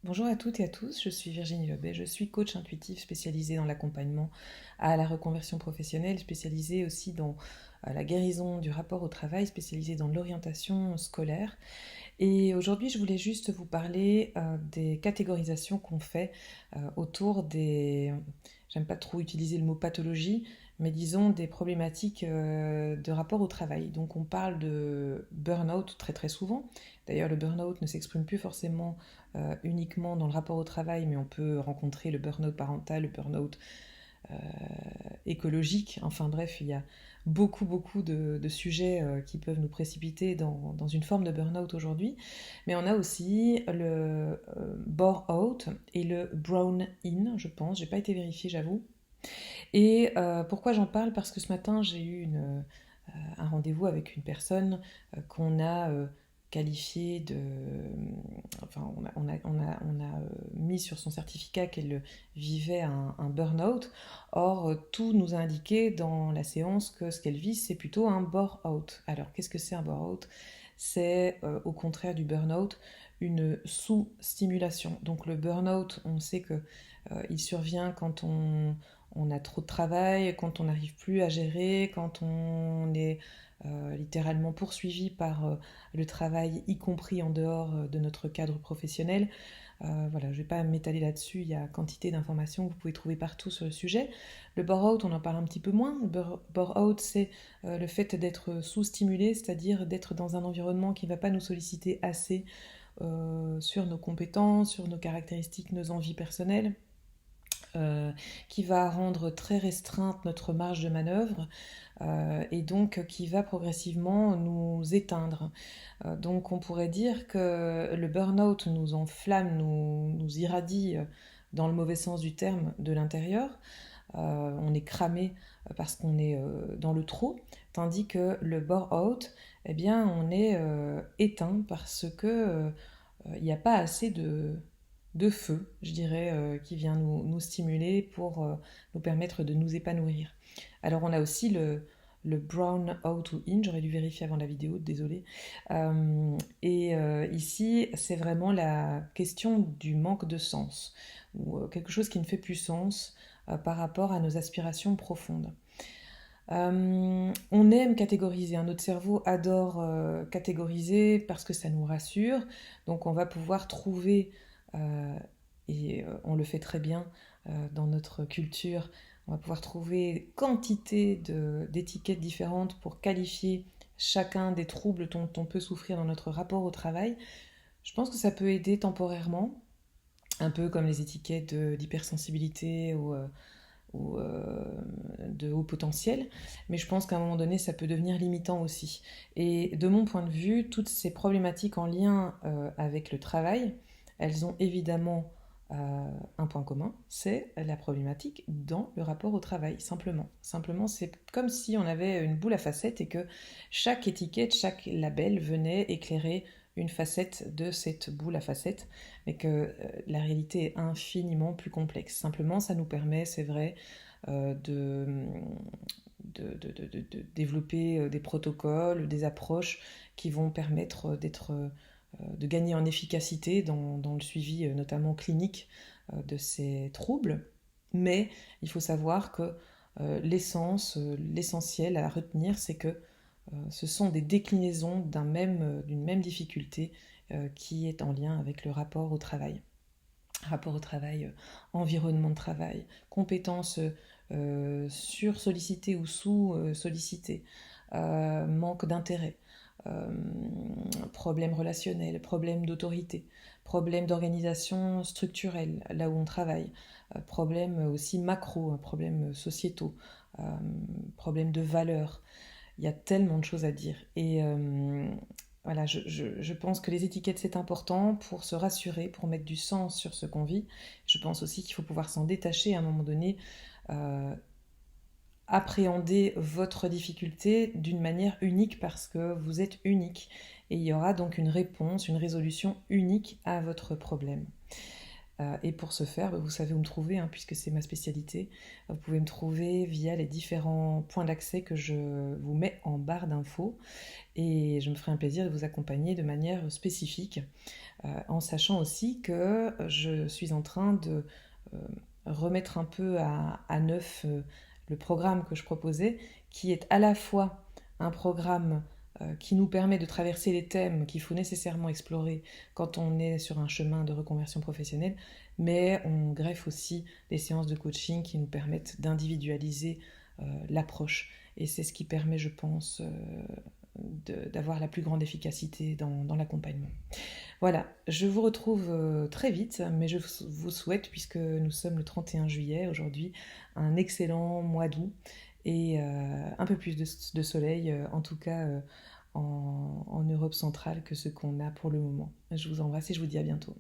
Bonjour à toutes et à tous, je suis Virginie Lebet, je suis coach intuitif spécialisée dans l'accompagnement à la reconversion professionnelle, spécialisée aussi dans la guérison du rapport au travail, spécialisée dans l'orientation scolaire. Et aujourd'hui, je voulais juste vous parler des catégorisations qu'on fait autour des... J'aime pas trop utiliser le mot pathologie, mais disons des problématiques de rapport au travail. Donc on parle de burn-out très très souvent. D'ailleurs, le burn-out ne s'exprime plus forcément uniquement dans le rapport au travail, mais on peut rencontrer le burn-out parental, le burn-out euh, écologique. Enfin bref, il y a beaucoup de sujets qui peuvent nous précipiter dans une forme de burn-out aujourd'hui. Mais on a aussi le bore-out et le brown-in, je pense. J'ai pas été vérifiée, j'avoue. Et pourquoi j'en parle? Parce que ce matin, j'ai eu un rendez-vous avec une personne qu'on a qualifiée de... Enfin, on a mis sur son certificat qu'elle vivait un burn-out. Or, tout nous a indiqué dans la séance que ce qu'elle vit, c'est plutôt un bore-out. Alors, qu'est-ce que c'est un bore-out? C'est, au contraire du burn-out, une sous-stimulation. Donc, le burn-out, on sait que il survient quand on a trop de travail, quand on n'arrive plus à gérer, quand on est littéralement poursuivi par le travail, y compris en dehors de notre cadre professionnel. Voilà, je ne vais pas m'étaler là-dessus, il y a quantité d'informations que vous pouvez trouver partout sur le sujet. Le bore-out, on en parle un petit peu moins. Le bore-out, c'est le fait d'être sous-stimulé, c'est-à-dire d'être dans un environnement qui ne va pas nous solliciter assez sur nos compétences, sur nos caractéristiques, nos envies personnelles, qui va rendre très restreinte notre marge de manœuvre et donc qui va progressivement nous éteindre. Donc on pourrait dire que le burn-out nous enflamme, nous irradie dans le mauvais sens du terme de l'intérieur. On est cramé parce qu'on est dans le trop, tandis que le bore-out, eh bien, on est éteint parce que il n'y a pas assez de feu, je dirais, qui vient nous stimuler pour nous permettre de nous épanouir. Alors on a aussi le brown out ou in, j'aurais dû vérifier avant la vidéo, désolé. Ici, c'est vraiment la question du manque de sens, ou quelque chose qui ne fait plus sens par rapport à nos aspirations profondes. On aime catégoriser, hein. Notre cerveau adore catégoriser parce que ça nous rassure. Donc on va pouvoir trouver, euh, on le fait très bien dans notre culture, on va pouvoir trouver quantité d'étiquettes différentes pour qualifier chacun des troubles dont on peut souffrir dans notre rapport au travail. Je pense que ça peut aider temporairement, un peu comme les étiquettes d'hypersensibilité ou de haut potentiel, mais je pense qu'à un moment donné, ça peut devenir limitant aussi. Et de mon point de vue, toutes ces problématiques en lien avec le travail, elles ont évidemment un point commun, c'est la problématique dans le rapport au travail, simplement. Simplement, c'est comme si on avait une boule à facettes et que chaque étiquette, chaque label venait éclairer une facette de cette boule à facettes, mais que la réalité est infiniment plus complexe. Simplement, ça nous permet, c'est vrai, de, de développer des protocoles, des approches qui vont permettre de gagner en efficacité dans le suivi notamment clinique de ces troubles. Mais il faut savoir que l'essentiel à retenir, c'est que ce sont des déclinaisons d'une même difficulté qui est en lien avec le rapport au travail. Rapport au travail, environnement de travail, compétences sur-sollicitées ou sous-sollicitées, manque d'intérêt, euh, problèmes relationnels, problèmes d'autorité, problèmes d'organisation structurelle, là où on travaille, problèmes aussi macro, problèmes sociétaux, euh, problèmes de valeurs. Il y a tellement de choses à dire. Et voilà, je pense que les étiquettes, c'est important pour se rassurer, pour mettre du sens sur ce qu'on vit. Je pense aussi qu'il faut pouvoir s'en détacher à un moment donné, euh, appréhender votre difficulté d'une manière unique parce que vous êtes unique. Et il y aura donc une réponse, une résolution unique à votre problème. Et pour ce faire, vous savez où me trouver, hein, puisque c'est ma spécialité. Vous pouvez me trouver via les différents points d'accès que je vous mets en barre d'infos. Et je me ferai un plaisir de vous accompagner de manière spécifique, en sachant aussi que je suis en train de euh, remettre un peu à neuf le programme que je proposais, qui est à la fois un programme qui nous permet de traverser les thèmes qu'il faut nécessairement explorer quand on est sur un chemin de reconversion professionnelle, mais on greffe aussi des séances de coaching qui nous permettent d'individualiser l'approche. Et c'est ce qui permet, je pense, d'avoir la plus grande efficacité dans l'accompagnement. Voilà, je vous retrouve très vite, mais je vous souhaite, puisque nous sommes le 31 juillet aujourd'hui, un excellent mois d'août et un peu plus de soleil, en tout cas en Europe centrale, que ce qu'on a pour le moment. Je vous embrasse et je vous dis à bientôt.